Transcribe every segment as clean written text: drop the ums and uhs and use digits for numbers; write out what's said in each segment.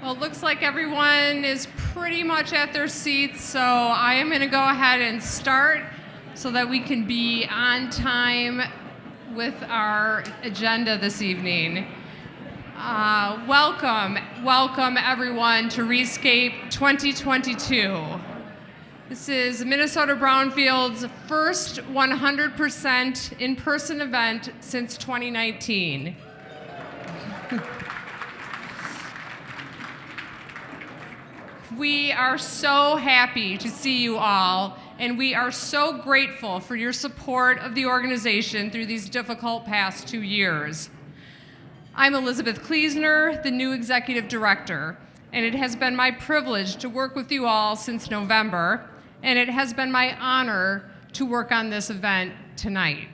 Well, it looks like everyone is pretty much at their seats, so I am going to go ahead and start so that we can be on time with our agenda this evening. Welcome everyone to ReScape 2022. This is Minnesota Brownfield's first 100% in-person event since 2019. We are so happy to see you all, and we are so grateful for your support of the organization through these difficult past 2 years. I'm Elizabeth Kleesner, the new Executive Director, and it has been my privilege to work with you all since November, and it has been my honor to work on this event tonight.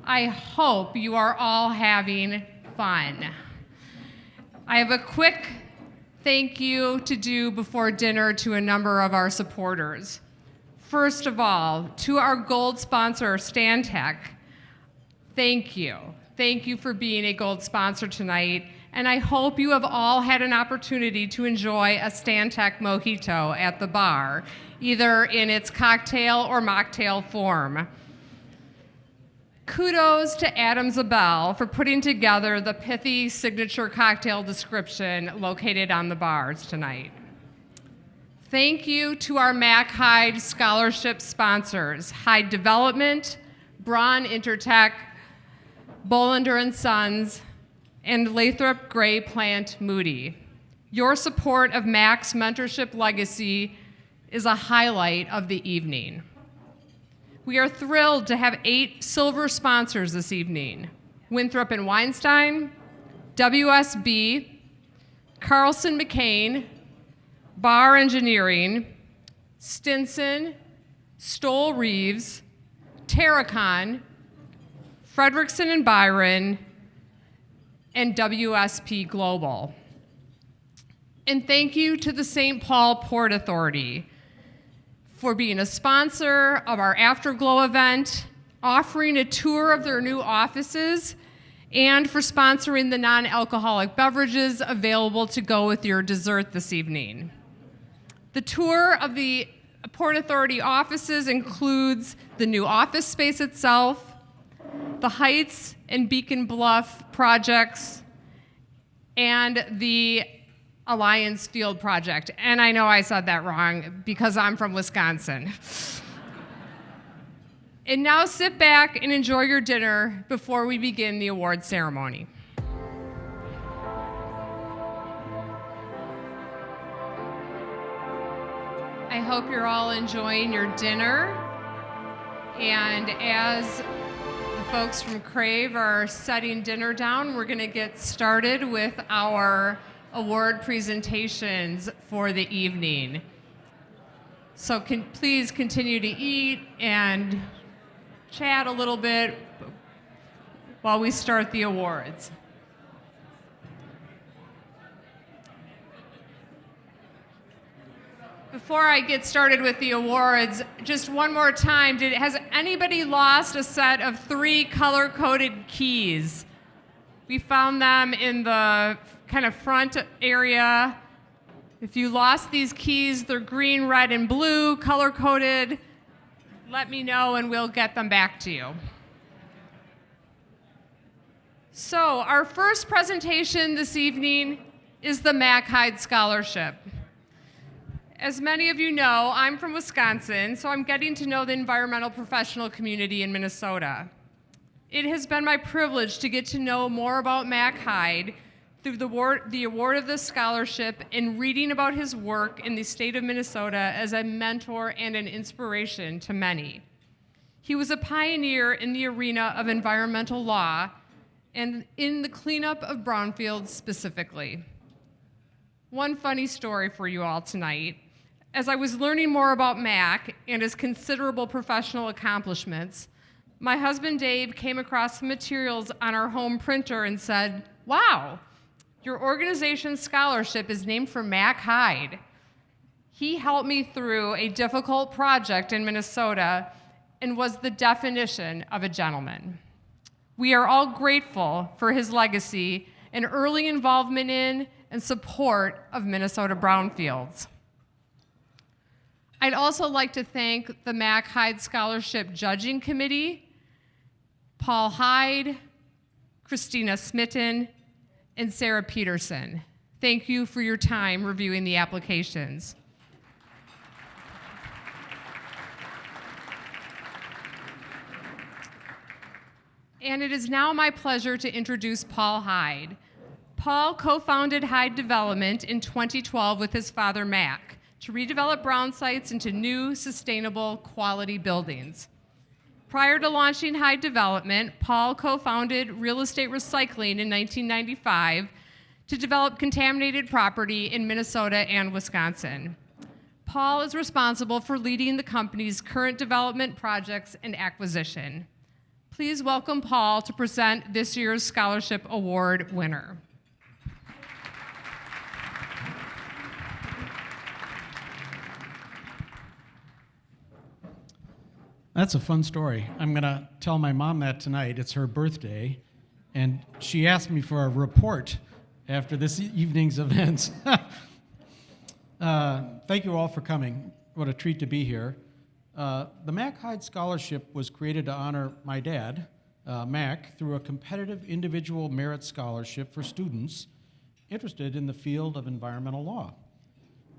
I hope you are all having fun. I have a quick thank you to do before dinner to a number of our supporters. First of all, to our gold sponsor, Stantec, thank you. Thank you for being a gold sponsor tonight, and I hope you have all had an opportunity to enjoy a Stantec mojito at the bar, either in its cocktail or mocktail form. Kudos to Adam Zabel for putting together the pithy signature cocktail description located on the bars tonight. Thank you to our Mac Hyde scholarship sponsors, Hyde Development, Braun Intertech, Bolander & Sons, and Lathrop Gray Plant Moody. Your support of Mac's mentorship legacy is a highlight of the evening. We are thrilled to have 8 silver sponsors this evening: Winthrop & Weinstein, WSB, Carlson McCain, Barr Engineering, Stinson, Stoll Reeves, Terracon, Fredrickson and Byron, and WSP Global. And thank you to the St. Paul Port Authority for being a sponsor of our Afterglow event, offering a tour of their new offices, and for sponsoring the non-alcoholic beverages available to go with your dessert this evening. The tour of the Port Authority offices includes the new office space itself, the Heights and Beacon Bluff projects, and the Alliance Field project. And I know I said that wrong because I'm from Wisconsin. And now sit back and enjoy your dinner before we begin the award ceremony. I hope you're all enjoying your dinner. And as the folks from Crave are setting dinner down, we're going to get started with our award presentations for the evening. So please continue to eat and chat a little bit while we start the awards. Before I get started with the awards, just one more time, has anybody lost a set of 3 color-coded keys? We found them in the kind of front area. If you lost these keys, they're green, red, and blue, color-coded. Let me know and we'll get them back to you. So our first presentation this evening is the Mac Hyde Scholarship. As many of you know, I'm from Wisconsin, so I'm getting to know the environmental professional community in Minnesota. It has been my privilege to get to know more about Mac Hyde through the award of this scholarship and reading about his work in the state of Minnesota as a mentor and an inspiration to many. He was a pioneer in the arena of environmental law and in the cleanup of brownfields specifically. One funny story for you all tonight. As I was learning more about Mac and his considerable professional accomplishments, my husband Dave came across some materials on our home printer and said, "Wow, your organization's scholarship is named for Mac Hyde." He helped me through a difficult project in Minnesota and was the definition of a gentleman. We are all grateful for his legacy and early involvement in and support of Minnesota brownfields. I'd also like to thank the Mac Hyde Scholarship Judging Committee, Paul Hyde, Christina Smitten, and Sarah Peterson. Thank you for your time reviewing the applications. And it is now my pleasure to introduce Paul Hyde. Paul co-founded Hyde Development in 2012 with his father, Mac, to redevelop brown sites into new, sustainable, quality buildings. Prior to launching Hyde Development, Paul co-founded Real Estate Recycling in 1995 to develop contaminated property in Minnesota and Wisconsin. Paul is responsible for leading the company's current development projects and acquisition. Please welcome Paul to present this year's Scholarship Award winner. That's a fun story. I'm going to tell my mom that tonight. It's her birthday, and she asked me for a report after this evening's events. Thank you all for coming. What a treat to be here. The Mac Hyde Scholarship was created to honor my dad, Mac, through a competitive individual merit scholarship for students interested in the field of environmental law,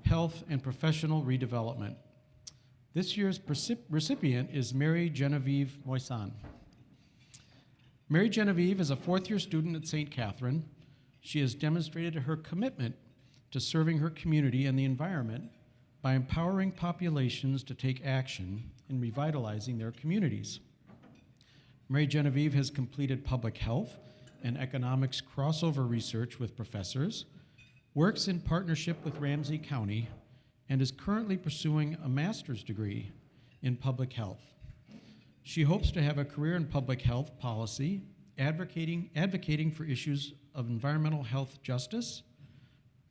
health, and professional redevelopment. This year's recipient is Mary Genevieve Moisan. Mary Genevieve is a fourth-year student at St. Catherine. She has demonstrated her commitment to serving her community and the environment by empowering populations to take action in revitalizing their communities. Mary Genevieve has completed public health and economics crossover research with professors, works in partnership with Ramsey County, and is currently pursuing a master's degree in public health. She hopes to have a career in public health policy, advocating for issues of environmental health justice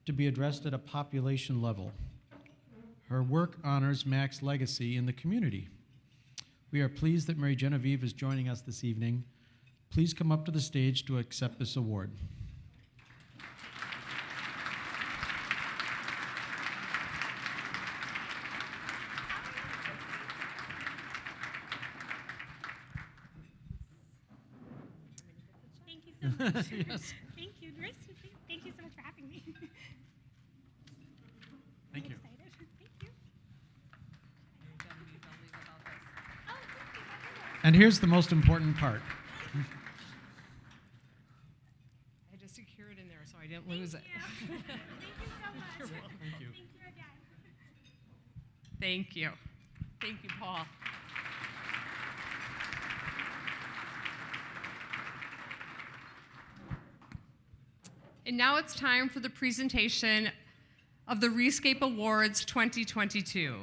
to be addressed at a population level. Her work honors Mac's legacy in the community. We are pleased that Mary Genevieve is joining us this evening. Please come up to the stage to accept this award. Yes. Thank you. Thank you so much for having me. Thank you. I'm excited. Thank you. And here's the most important part. I had to secure it in there so I didn't lose it. Thank you so much. Thank you. Thank you again. Thank you. Thank you, Paul. And now it's time for the presentation of the ReScape Awards 2022.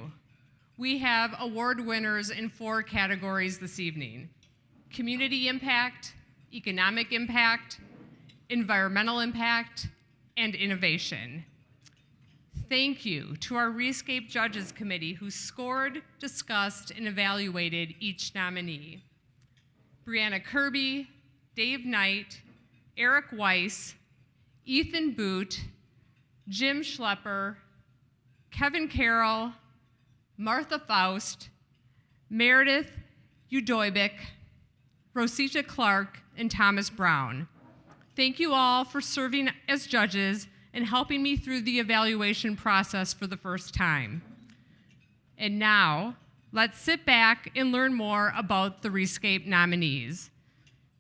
We have award winners in 4 categories this evening: community impact, economic impact, environmental impact, and innovation. Thank you to our ReScape Judges Committee who scored, discussed, and evaluated each nominee: Brianna Kirby, Dave Knight, Eric Weiss, Ethan Boot, Jim Schlepper, Kevin Carroll, Martha Faust, Meredith Udoybik, Rosita Clark, and Thomas Brown. Thank you all for serving as judges and helping me through the evaluation process for the first time. And now, let's sit back and learn more about the ReScape nominees.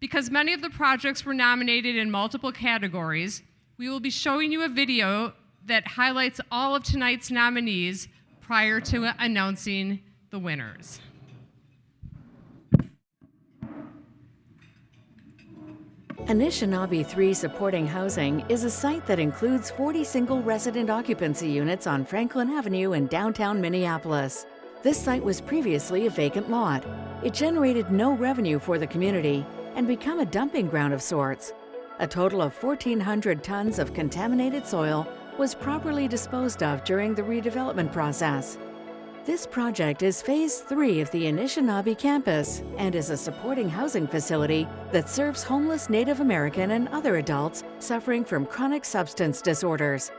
Because many of the projects were nominated in multiple categories, we will be showing you a video that highlights all of tonight's nominees prior to announcing the winners. Anishinaabe 3 Supporting Housing is a site that includes 40 single resident occupancy units on Franklin Avenue in downtown Minneapolis. This site was previously a vacant lot. It generated no revenue for the community and became a dumping ground of sorts. A total of 1,400 tons of contaminated soil was properly disposed of during the redevelopment process. This project is Phase 3 of the Anishinaabe campus and is a supporting housing facility that serves homeless Native American and other adults suffering from chronic substance disorders.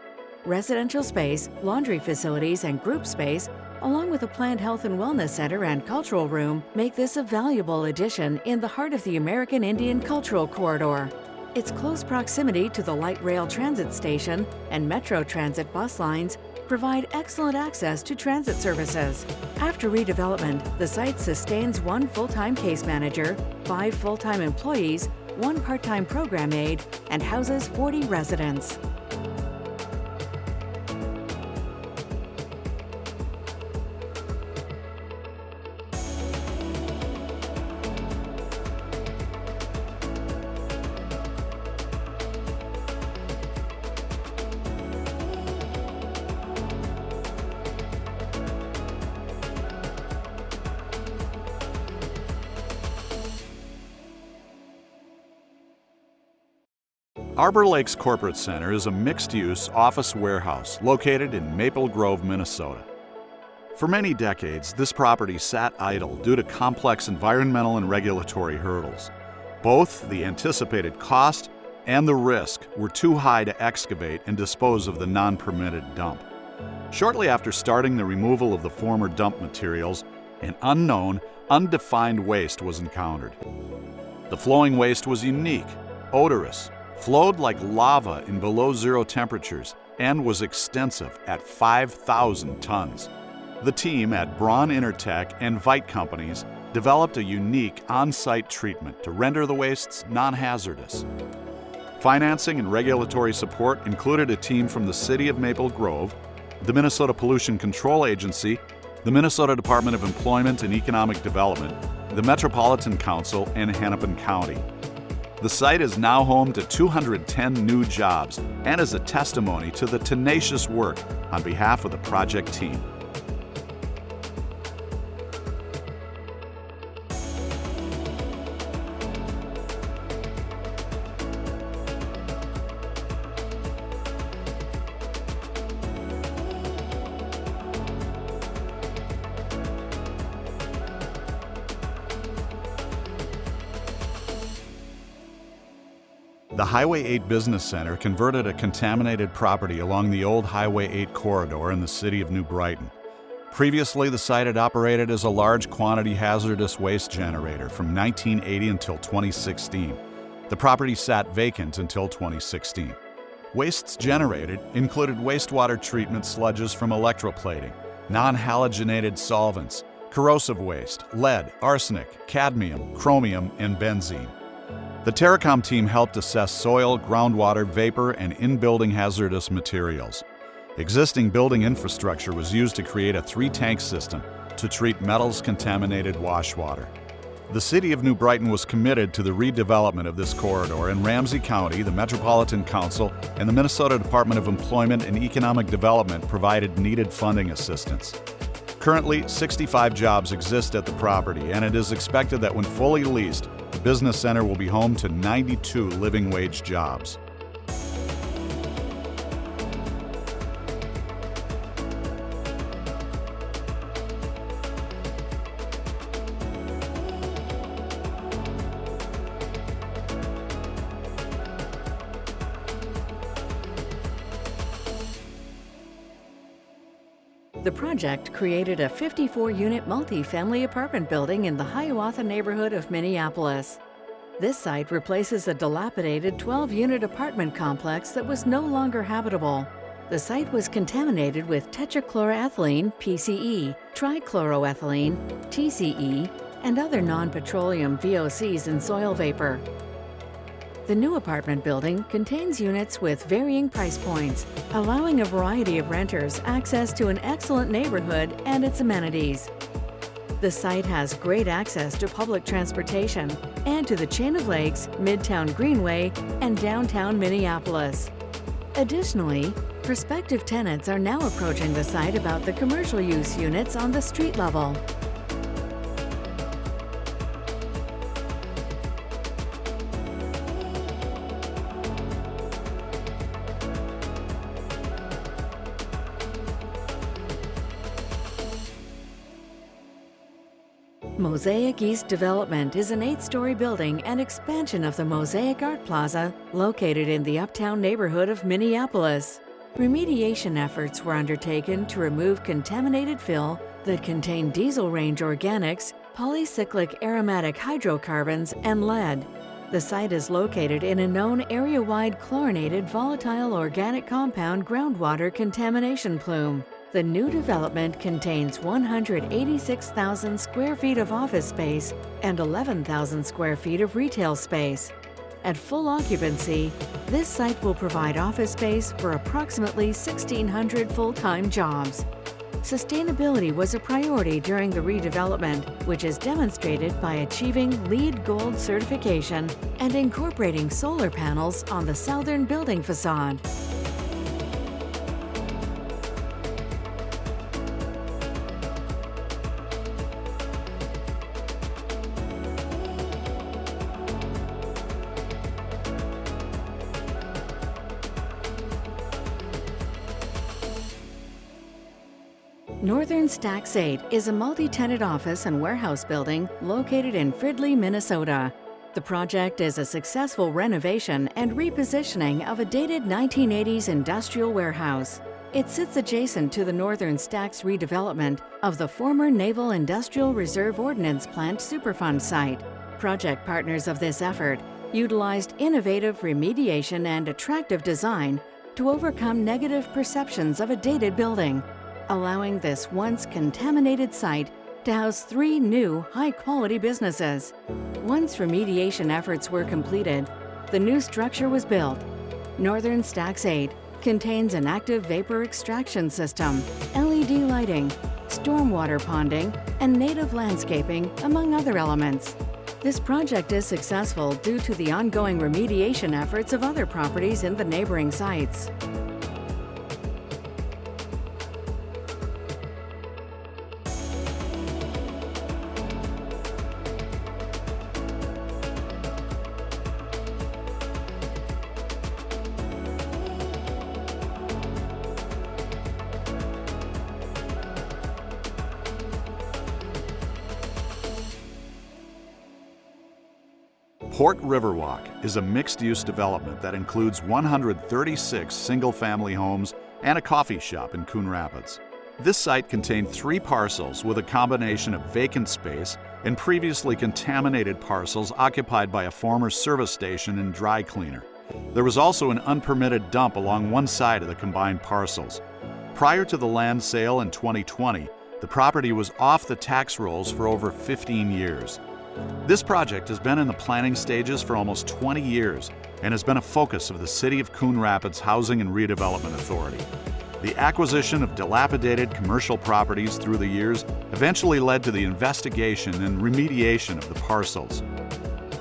Residential space, laundry facilities, and group space, along with a planned health and wellness center and cultural room, make this a valuable addition in the heart of the American Indian Cultural Corridor. Its close proximity to the light rail transit station and Metro Transit bus lines provide excellent access to transit services. After redevelopment, the site sustains 1 full-time case manager, 5 full-time employees, 1 part-time program aide, and houses 40 residents. Arbor Lakes Corporate Center is a mixed-use office warehouse located in Maple Grove, Minnesota. For many decades, this property sat idle due to complex environmental and regulatory hurdles. Both the anticipated cost and the risk were too high to excavate and dispose of the non-permitted dump. Shortly after starting the removal of the former dump materials, an unknown, undefined waste was encountered. The flowing waste was unique, odorous, flowed like lava in below-zero temperatures, and was extensive at 5,000 tons. The team at Braun Intertech and Vite Companies developed a unique on-site treatment to render the wastes non-hazardous. Financing and regulatory support included a team from the City of Maple Grove, the Minnesota Pollution Control Agency, the Minnesota Department of Employment and Economic Development, the Metropolitan Council, and Hennepin County. The site is now home to 210 new jobs and is a testimony to the tenacious work on behalf of the project team. The Highway 8 Business Center converted a contaminated property along the old Highway 8 corridor in the city of New Brighton. Previously, the site had operated as a large quantity hazardous waste generator from 1980 until 2016. The property sat vacant until 2016. Wastes generated included wastewater treatment sludges from electroplating, non-halogenated solvents, corrosive waste, lead, arsenic, cadmium, chromium, and benzene. The Terracom team helped assess soil, groundwater, vapor, and in-building hazardous materials. Existing building infrastructure was used to create a 3-tank system to treat metals-contaminated washwater. The City of New Brighton was committed to the redevelopment of this corridor, and Ramsey County, the Metropolitan Council, and the Minnesota Department of Employment and Economic Development provided needed funding assistance. Currently, 65 jobs exist at the property, and it is expected that when fully leased, the business center will be home to 92 living wage jobs. The project created a 54-unit multi-family apartment building in the Hiawatha neighborhood of Minneapolis. This site replaces a dilapidated 12-unit apartment complex that was no longer habitable. The site was contaminated with tetrachloroethylene, PCE, trichloroethylene, TCE, and other non-petroleum VOCs and soil vapor. The new apartment building contains units with varying price points, allowing a variety of renters access to an excellent neighborhood and its amenities. The site has great access to public transportation and to the Chain of Lakes, Midtown Greenway, and downtown Minneapolis. Additionally, prospective tenants are now approaching the site about the commercial use units on the street level. Mosaic East Development is an 8-story building and expansion of the Mosaic Art Plaza located in the uptown neighborhood of Minneapolis. Remediation efforts were undertaken to remove contaminated fill that contained diesel range organics, polycyclic aromatic hydrocarbons, and lead. The site is located in a known area-wide chlorinated volatile organic compound groundwater contamination plume. The new development contains 186,000 square feet of office space and 11,000 square feet of retail space. At full occupancy, this site will provide office space for approximately 1,600 full-time jobs. Sustainability was a priority during the redevelopment, which is demonstrated by achieving LEED Gold certification and incorporating solar panels on the southern building facade. Northern Stacks 8 is a multi-tenant office and warehouse building located in Fridley, Minnesota. The project is a successful renovation and repositioning of a dated 1980s industrial warehouse. It sits adjacent to the Northern Stacks redevelopment of the former Naval Industrial Reserve Ordnance Plant Superfund site. Project partners of this effort utilized innovative remediation and attractive design to overcome negative perceptions of a dated building, allowing this once contaminated site to house 3 new high-quality businesses. Once remediation efforts were completed, the new structure was built. Northern Stacks 8 contains an active vapor extraction system, LED lighting, stormwater ponding, and native landscaping, among other elements. This project is successful due to the ongoing remediation efforts of other properties in the neighboring sites. Port Riverwalk is a mixed-use development that includes 136 single-family homes and a coffee shop in Coon Rapids. This site contained 3 parcels with a combination of vacant space and previously contaminated parcels occupied by a former service station and dry cleaner. There was also an unpermitted dump along one side of the combined parcels. Prior to the land sale in 2020, the property was off the tax rolls for over 15 years. This project has been in the planning stages for almost 20 years and has been a focus of the City of Coon Rapids Housing and Redevelopment Authority. The acquisition of dilapidated commercial properties through the years eventually led to the investigation and remediation of the parcels.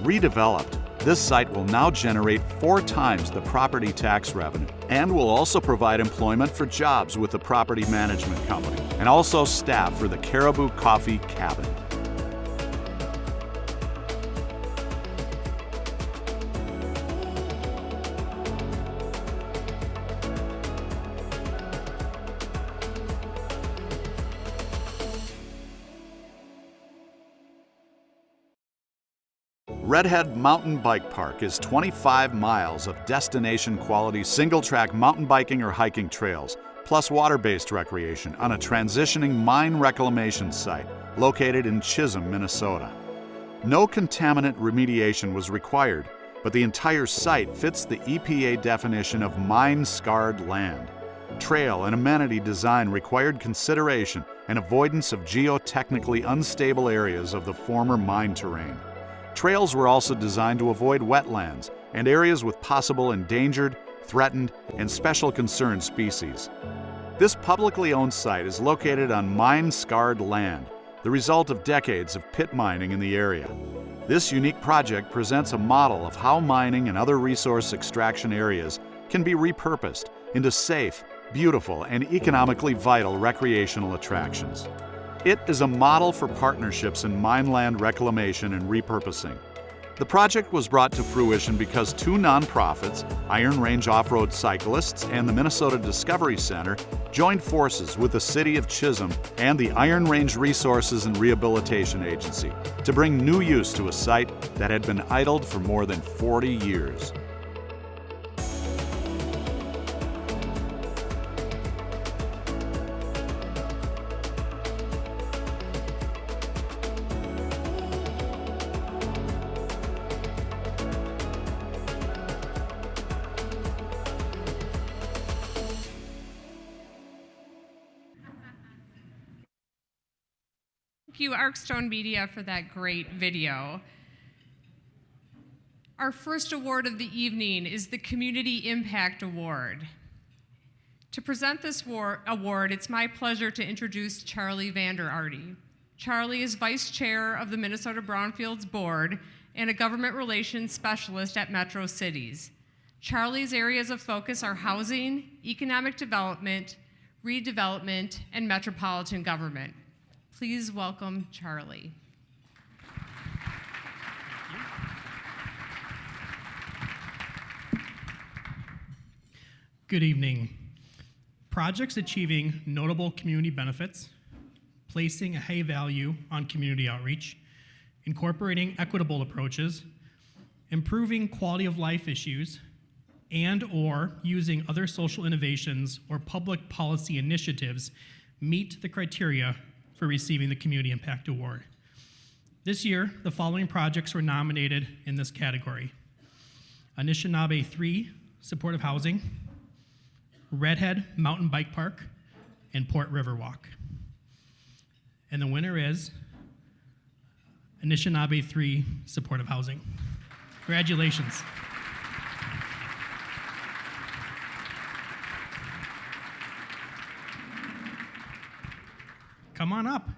Redeveloped, this site will now generate 4 times the property tax revenue and will also provide employment for jobs with the property management company and also staff for the Caribou Coffee Cabin. Redhead Mountain Bike Park is 25 miles of destination-quality single-track mountain biking or hiking trails, plus water-based recreation on a transitioning mine reclamation site located in Chisholm, Minnesota. No contaminant remediation was required, but the entire site fits the EPA definition of mine-scarred land. Trail and amenity design required consideration and avoidance of geotechnically unstable areas of the former mine terrain. Trails were also designed to avoid wetlands and areas with possible endangered, threatened, and special concern species. This publicly owned site is located on mine-scarred land, the result of decades of pit mining in the area. This unique project presents a model of how mining and other resource extraction areas can be repurposed into safe, beautiful, and economically vital recreational attractions. It is a model for partnerships in mineland reclamation and repurposing. The project was brought to fruition because two nonprofits, Iron Range Off-Road Cyclists and the Minnesota Discovery Center, joined forces with the City of Chisholm and the Iron Range Resources and Rehabilitation Agency to bring new use to a site that had been idled for more than 40 years. Thank you, Arcstone Media, for that great video. Our first award of the evening is the Community Impact Award. To present this award, it's my pleasure to introduce Charlie Vander Arty. Charlie is Vice Chair of the Minnesota Brownfields Board and a Government Relations Specialist at Metro Cities. Charlie's areas of focus are housing, economic development, redevelopment, and metropolitan government. Please welcome Charlie. Good evening. Projects achieving notable community benefits, placing a high value on community outreach, incorporating equitable approaches, improving quality of life issues, and/or using other social innovations or public policy initiatives meet the criteria for receiving the Community Impact Award. This year, the following projects were nominated in this category: Anishinaabe 3 Supportive Housing, Redhead Mountain Bike Park, and Port Riverwalk. And the winner is Anishinaabe 3 Supportive Housing. Congratulations. Come on up.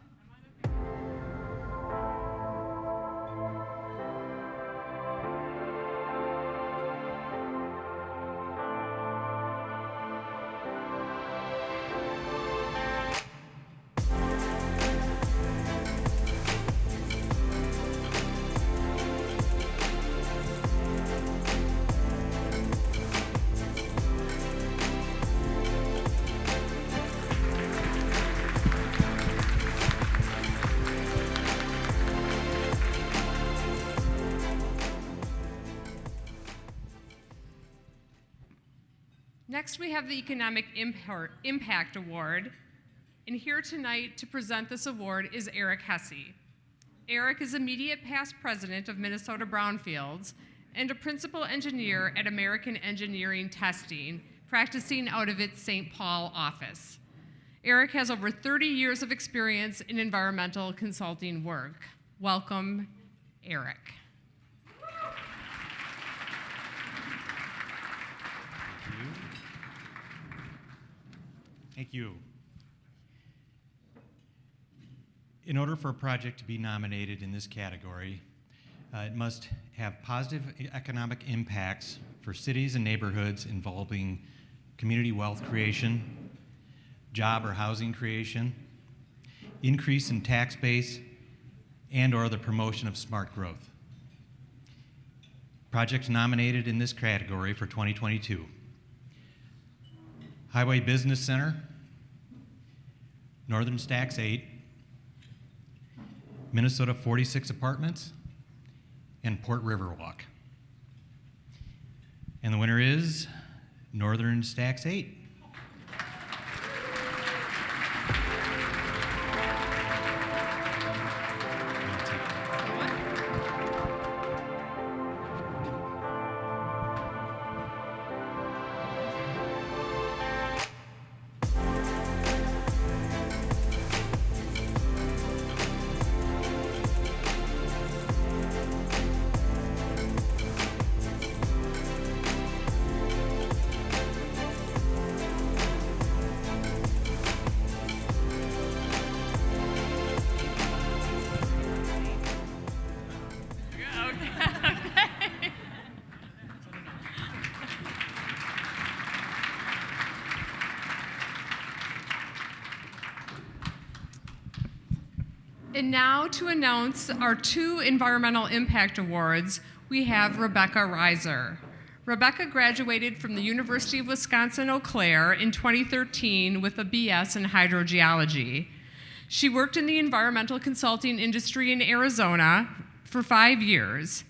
Next, we have the Economic Impact Award. And here tonight to present this award is Eric Hesse. Eric is immediate past president of Minnesota Brownfields and a principal engineer at American Engineering Testing, practicing out of its St. Paul office. Eric has over 30 years of experience in environmental consulting work. Welcome, Eric. Thank you. In order for a project to be nominated in this category, it must have positive economic impacts for cities and neighborhoods involving community wealth creation, job or housing creation, increase in tax base, and/or the promotion of smart growth. Projects nominated in this category for 2022: Highway Business Center, Northern Stacks 8, Minnesota 46 Apartments, and Port Riverwalk. And the winner is Northern Stacks 8. And now to announce our 2 Environmental Impact Awards, we have Rebecca Reiser. Rebecca graduated from the University of Wisconsin-Eau Claire in 2013 with a BS in hydrogeology. She worked in the environmental consulting industry in Arizona for 5 years.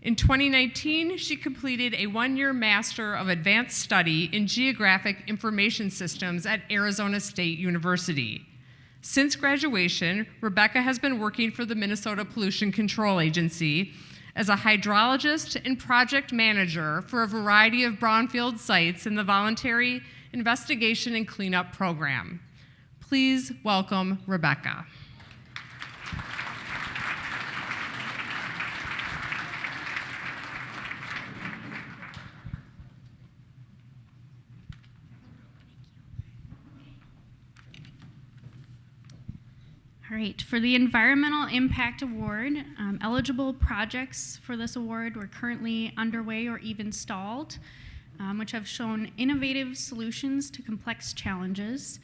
In 2019, she completed a 1-year Master of Advanced Study in Geographic Information Systems at Arizona State University. Since graduation, Rebecca has been working for the Minnesota Pollution Control Agency as a hydrologist and project manager for a variety of brownfield sites in the Voluntary Investigation and Cleanup Program. Please welcome Rebecca. All right, for the Environmental Impact Award, eligible projects for this award were currently underway or even stalled, which have shown innovative solutions to complex challenges,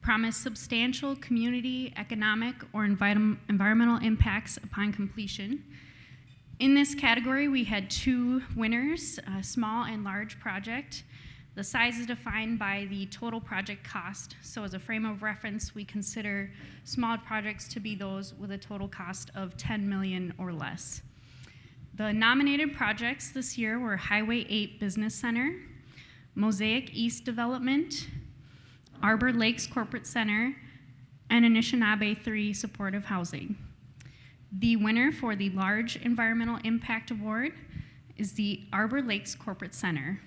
promise substantial community, economic, or environmental impacts upon completion. In this category, we had 2 winners, a small and large project. The size is defined by the total project cost. So as a frame of reference, we consider small projects to be those with a total cost of $10 million or less. The nominated projects this year were Highway 8 Business Center, Mosaic East Development, Arbor Lakes Corporate Center, and Anishinaabe 3 Supportive Housing. The winner for the Large Environmental Impact Award is the Arbor Lakes Corporate Center.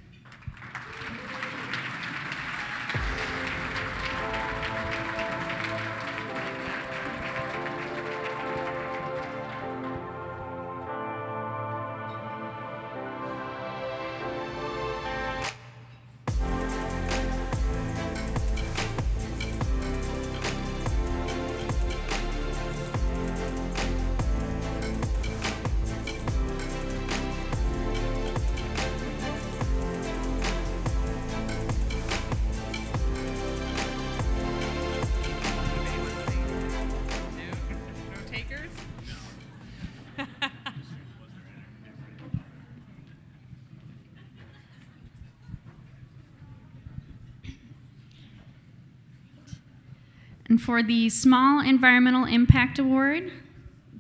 And for the Small Environmental Impact Award,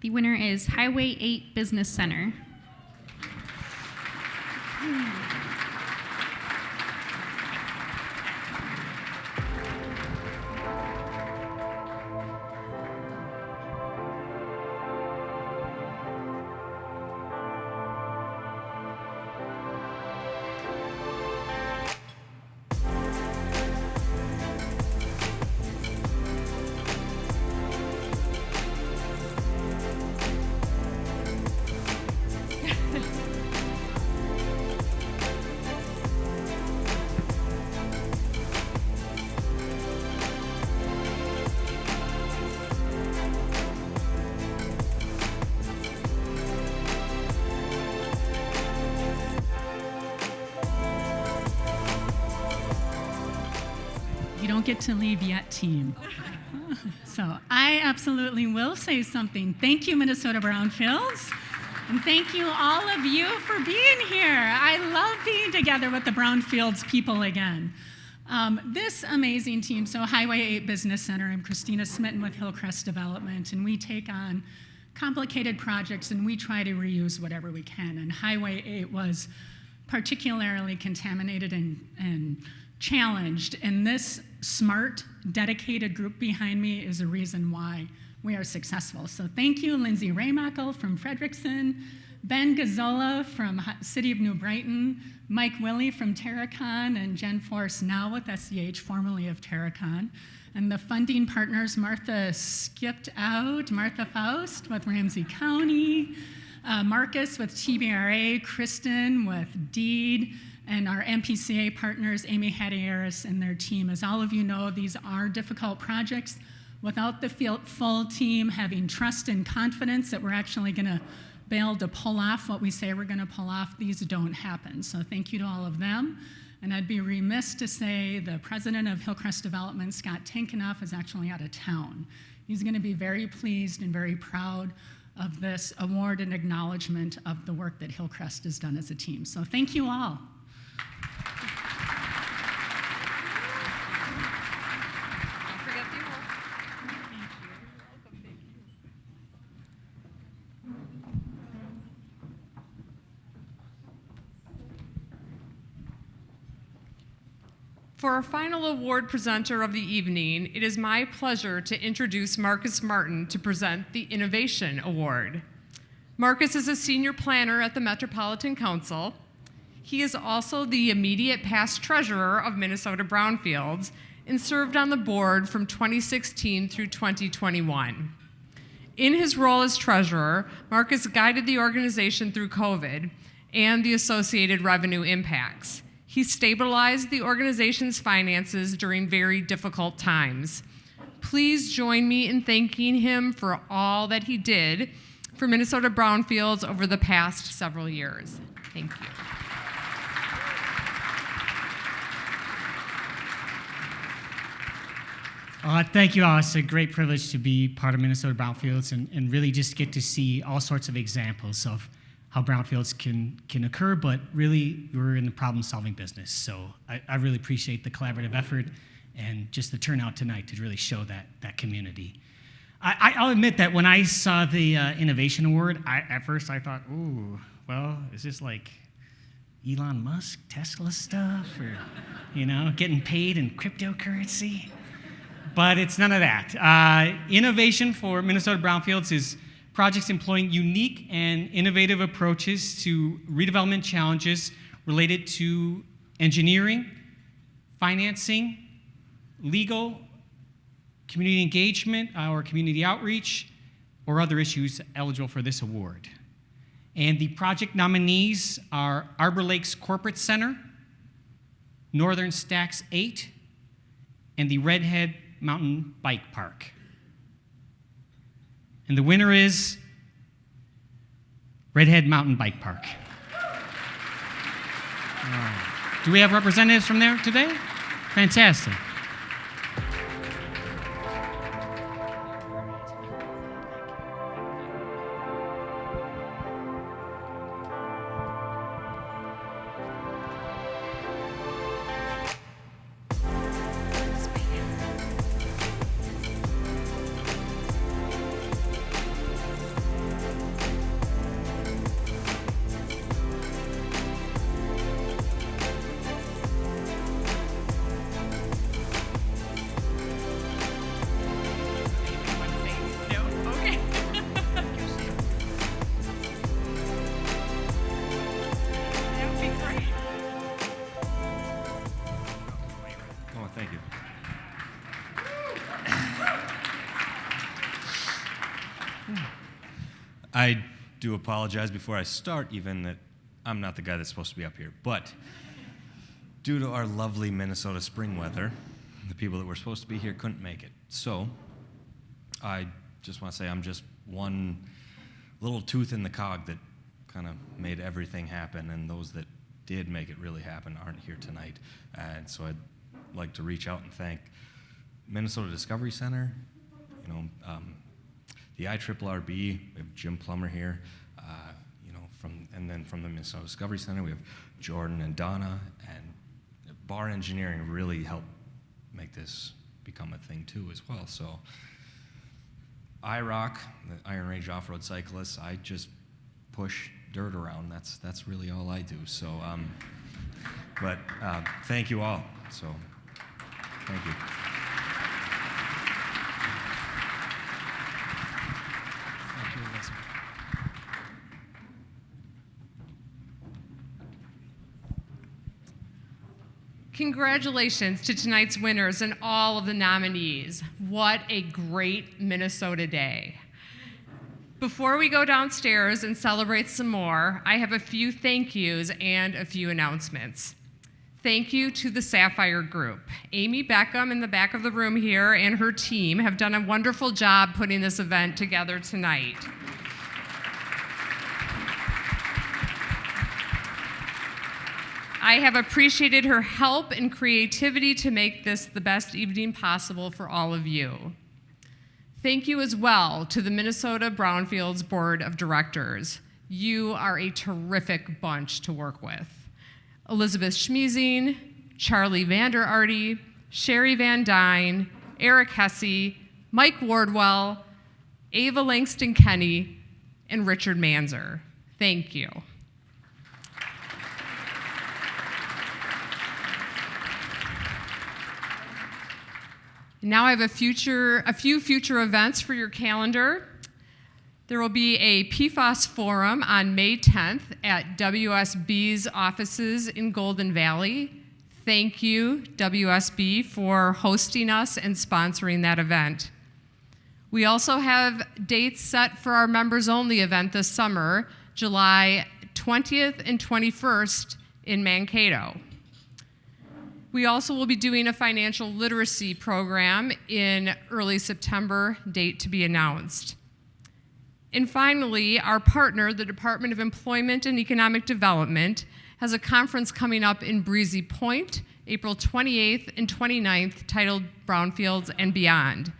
the winner is Highway 8 Business Center. You don't get to leave yet, team. So I absolutely will say something. Thank you, Minnesota Brownfields. And thank you, all of you, for being here. I love being together with the Brownfields people again. This amazing team, so Highway 8 Business Center, I'm Christina Smitten with Hillcrest Development, and we take on complicated projects and we try to reuse whatever we can. And Highway 8 was particularly contaminated and challenged, and this smart, dedicated group behind me is a reason why we are successful. So thank you, Lindsay Raymuckle from Frederickson, Ben Gazzola from City of New Brighton, Mike Willey from Terracon, and Jen Force, now with SEH, formerly of Terracon. And the funding partners, Martha Faust with Ramsey County, Marcus with TBRA, Kristen with DEED, and our MPCA partners, Amy Hattieris and their team. As all of you know, these are difficult projects. Without the full team having trust and confidence that we're actually gonna be able to pull off what we say we're gonna pull off, these don't happen. So thank you to all of them. And I'd be remiss to say the president of Hillcrest Development, Scott Tankenoff, is actually out of town. He's going to be very pleased and very proud of this award and acknowledgement of the work that Hillcrest has done as a team. So thank you all. Don't forget the award. Thank you. You're welcome. Thank you. For our final award presenter of the evening, it is my pleasure to introduce Marcus Martin to present the Innovation Award. Marcus is a senior planner at the Metropolitan Council. He is also the immediate past treasurer of Minnesota Brownfields and served on the board from 2016 through 2021. In his role as treasurer, Marcus guided the organization through COVID and the associated revenue impacts. He stabilized the organization's finances during very difficult times. Please join me in thanking him for all that he did for Minnesota Brownfields over the past several years. Thank you. Thank you all. It's a great privilege to be part of Minnesota Brownfields and really just get to see all sorts of examples of how brownfields can occur, but really we're in the problem-solving business. So I really appreciate the collaborative effort and just the turnout tonight to really show that community. I'll admit that when I saw the Innovation Award, at first I thought, ooh, well, is this like Elon Musk, Tesla stuff, or getting paid in cryptocurrency? But it's none of that. Innovation for Minnesota Brownfields is projects employing unique and innovative approaches to redevelopment challenges related to engineering, financing, legal, community engagement, or community outreach, or other issues eligible for this award. And the project nominees are Arbor Lakes Corporate Center, Northern Stacks 8, and the Redhead Mountain Bike Park. And the winner is Redhead Mountain Bike Park. Do we have representatives from there today? Fantastic. I do apologize before I start even that I'm not the guy that's supposed to be up here. But due to our lovely Minnesota spring weather, the people that were supposed to be here couldn't make it. So I just want to say I'm just one little tooth in the cog that kind of made everything happen, and those that did make it really happen aren't here tonight. And so I'd like to reach out and thank Minnesota Discovery Center, the IRRB, we have Jim Plummer here, and then from the Minnesota Discovery Center, we have Jordan and Donna, and Bar Engineering really helped make this become a thing too as well. So IROC, the Iron Range Off-Road Cyclists, I just push dirt around. That's really all I do. So, but thank you all. So, thank you. Congratulations to tonight's winners and all of the nominees. What a great Minnesota day. Before we go downstairs and celebrate some more, I have a few thank yous and a few announcements. Thank you to the Sapphire Group. Amy Beckham in the back of the room here and her team have done a wonderful job putting this event together tonight. I have appreciated her help and creativity to make this the best evening possible for all of you. Thank you as well to the Minnesota Brownfields Board of Directors. You are a terrific bunch to work with. Elizabeth Schmiesing, Charlie Vander Arty, Sherry Van Dyne, Eric Hesse, Mike Wardwell, Ava Langston Kenny, and Richard Manzer. Thank you. Now I have a few future events for your calendar. There will be a PFAS forum on May 10th at WSB's offices in Golden Valley. Thank you, WSB, for hosting us and sponsoring that event. We also have dates set for our members-only event this summer, July 20th and 21st in Mankato. We also will be doing a financial literacy program in early September, date to be announced. And finally, our partner, the Department of Employment and Economic Development, has a conference coming up in Breezy Point, April 28th and 29th, titled Brownfields and Beyond.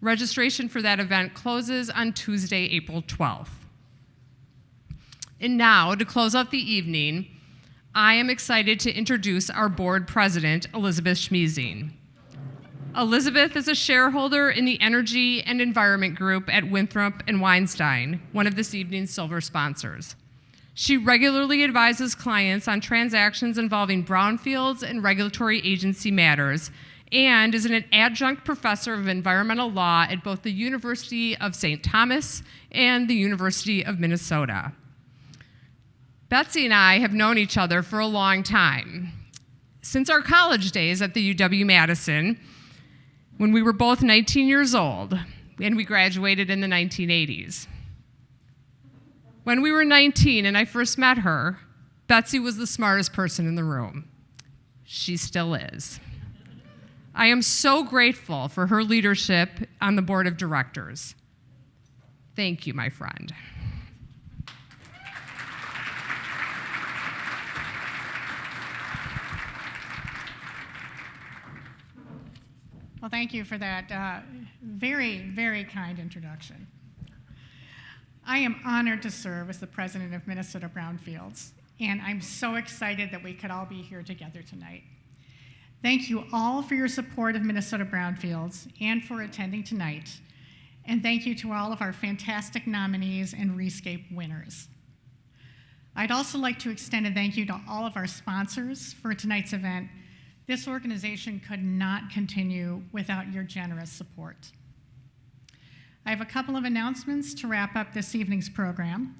Registration for that event closes on Tuesday, April 12th. And now, to close out the evening, I am excited to introduce our board president, Elizabeth Schmiesing. Elizabeth is a shareholder in the Energy and Environment Group at Winthrop and Weinstein, one of this evening's silver sponsors. She regularly advises clients on transactions involving brownfields and regulatory agency matters, and is an adjunct professor of environmental law at both the University of St. Thomas and the University of Minnesota. Betsy and I have known each other for a long time. Since our college days at the UW-Madison, when we were both 19 years old, and we graduated in the 1980s. When we were 19 and I first met her, Betsy was the smartest person in the room. She still is. I am so grateful for her leadership on the board of directors. Thank you, my friend. Well, thank you for that very, very kind introduction. I am honored to serve as the president of Minnesota Brownfields, and I'm so excited that we could all be here together tonight. Thank you all for your support of Minnesota Brownfields and for attending tonight. And thank you to all of our fantastic nominees and ReScape winners. I'd also like to extend a thank you to all of our sponsors for tonight's event. This organization could not continue without your generous support. I have a couple of announcements to wrap up this evening's program.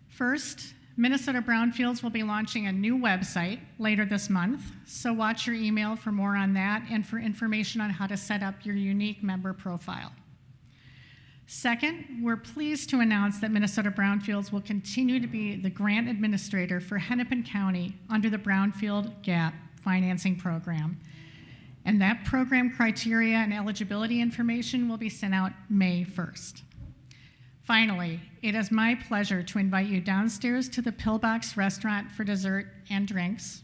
First, Minnesota Brownfields will be launching a new website later this month, so watch your email for more on that and for information on how to set up your unique member profile. Second, we're pleased to announce that Minnesota Brownfields will continue to be the grant administrator for Hennepin County under the Brownfield Gap Financing Program. And that program criteria and eligibility information will be sent out May 1st. Finally, it is my pleasure to invite you downstairs to the Pillbox restaurant for dessert and drinks.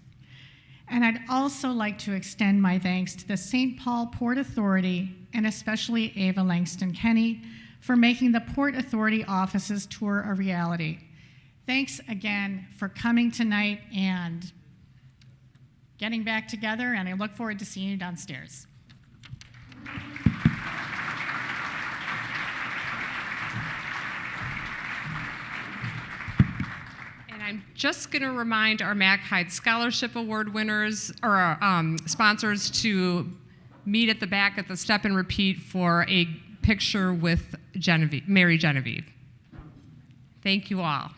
And I'd also like to extend my thanks to the St. Paul Port Authority and especially Ava Langston Kenny for making the Port Authority offices tour a reality. Thanks again for coming tonight and getting back together, and I look forward to seeing you downstairs. And I'm just going to remind our Mac Hyde Scholarship Award winners, or sponsors, to meet at the back at the Step and Repeat for a picture with Mary Genevieve. Thank you all.